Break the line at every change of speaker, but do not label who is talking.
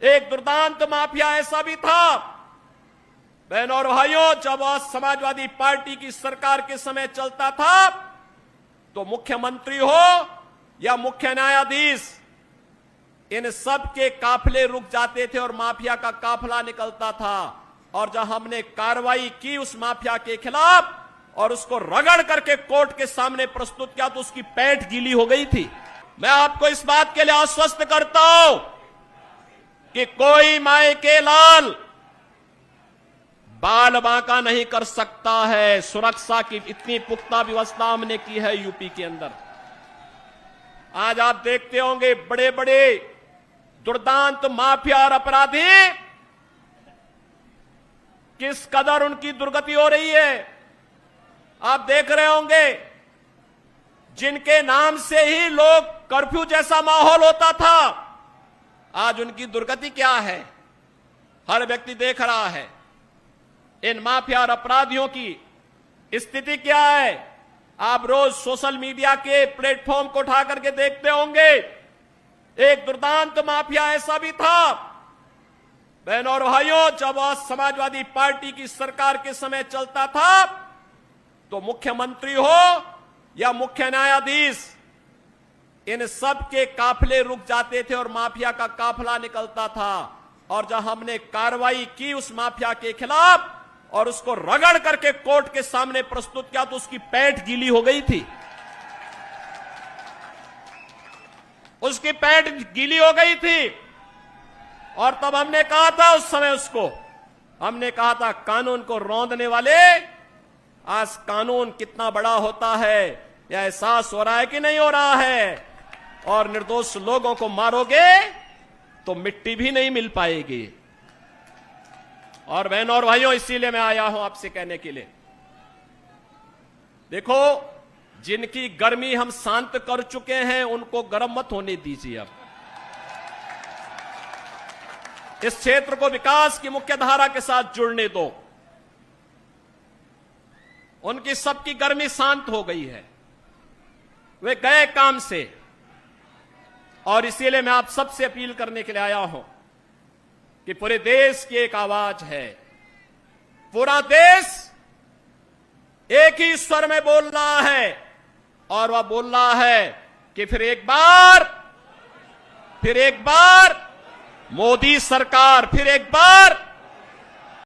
एक दुर्दांत माफिया ऐसा भी था। बहनों और भाइयों, जब समाजवादी पार्टी की सरकार के समय चलता था तो मुख्यमंत्री हो या मुख्य न्यायाधीश, इन सब के काफिले रुक जाते थे और माफिया का काफिला निकलता था। और जब हमने कार्रवाई की उस माफिया के खिलाफ और उसको रगड़ करके कोर्ट के सामने प्रस्तुत किया तो उसकी पैंठ गीली हो गई थी। मैं आपको इस बात के लिए आश्वस्त करता हूं कि कोई माए के लाल बाल बांका नहीं कर सकता है। सुरक्षा की इतनी पुख्ता व्यवस्था हमने की है यूपी के अंदर। आज आप देखते होंगे बड़े बड़े दुर्दांत माफिया और अपराधी किस कदर उनकी दुर्गति हो रही है। आप देख रहे होंगे जिनके नाम से ही लोग कर्फ्यू जैसा माहौल होता था, आज उनकी दुर्गति क्या है हर व्यक्ति देख रहा है। इन माफिया और अपराधियों की स्थिति क्या है आप रोज सोशल मीडिया के प्लेटफॉर्म को उठा करके देखते होंगे। एक दुर्दांत माफिया ऐसा भी था। बहनों और भाइयों, जब समाजवादी पार्टी की सरकार के समय चलता था तो मुख्यमंत्री हो या मुख्य न्यायाधीश, इन सब के काफिले रुक जाते थे और माफिया का काफिला निकलता था। और जब हमने कार्रवाई की उस माफिया के खिलाफ और उसको रगड़ करके कोर्ट के सामने प्रस्तुत किया तो उसकी पैंठ गीली हो गई थी। उसकी पैंठ गीली हो गई थी। और तब हमने कहा था उस समय उसको, हमने कहा था कानून को रौंदने वाले, आज कानून कितना बड़ा होता है यह एहसास हो रहा है कि नहीं हो रहा है। और निर्दोष लोगों को मारोगे तो मिट्टी भी नहीं मिल पाएगी। और बहनों और भाइयों, इसीलिए मैं आया हूं आपसे कहने के लिए, देखो जिनकी गर्मी हम शांत कर चुके हैं उनको गर्म मत होने दीजिए। अब इस क्षेत्र को विकास की मुख्य धारा के साथ जुड़ने दो। उनकी सबकी गर्मी शांत हो गई है, वे गए काम से। और इसीलिए मैं आप सबसे अपील करने के लिए आया हूं कि पूरे देश की एक आवाज है। पूरा देश एक ही स्वर में बोल रहा है और वह बोल रहा है कि फिर एक बार मोदी सरकार, फिर एक बार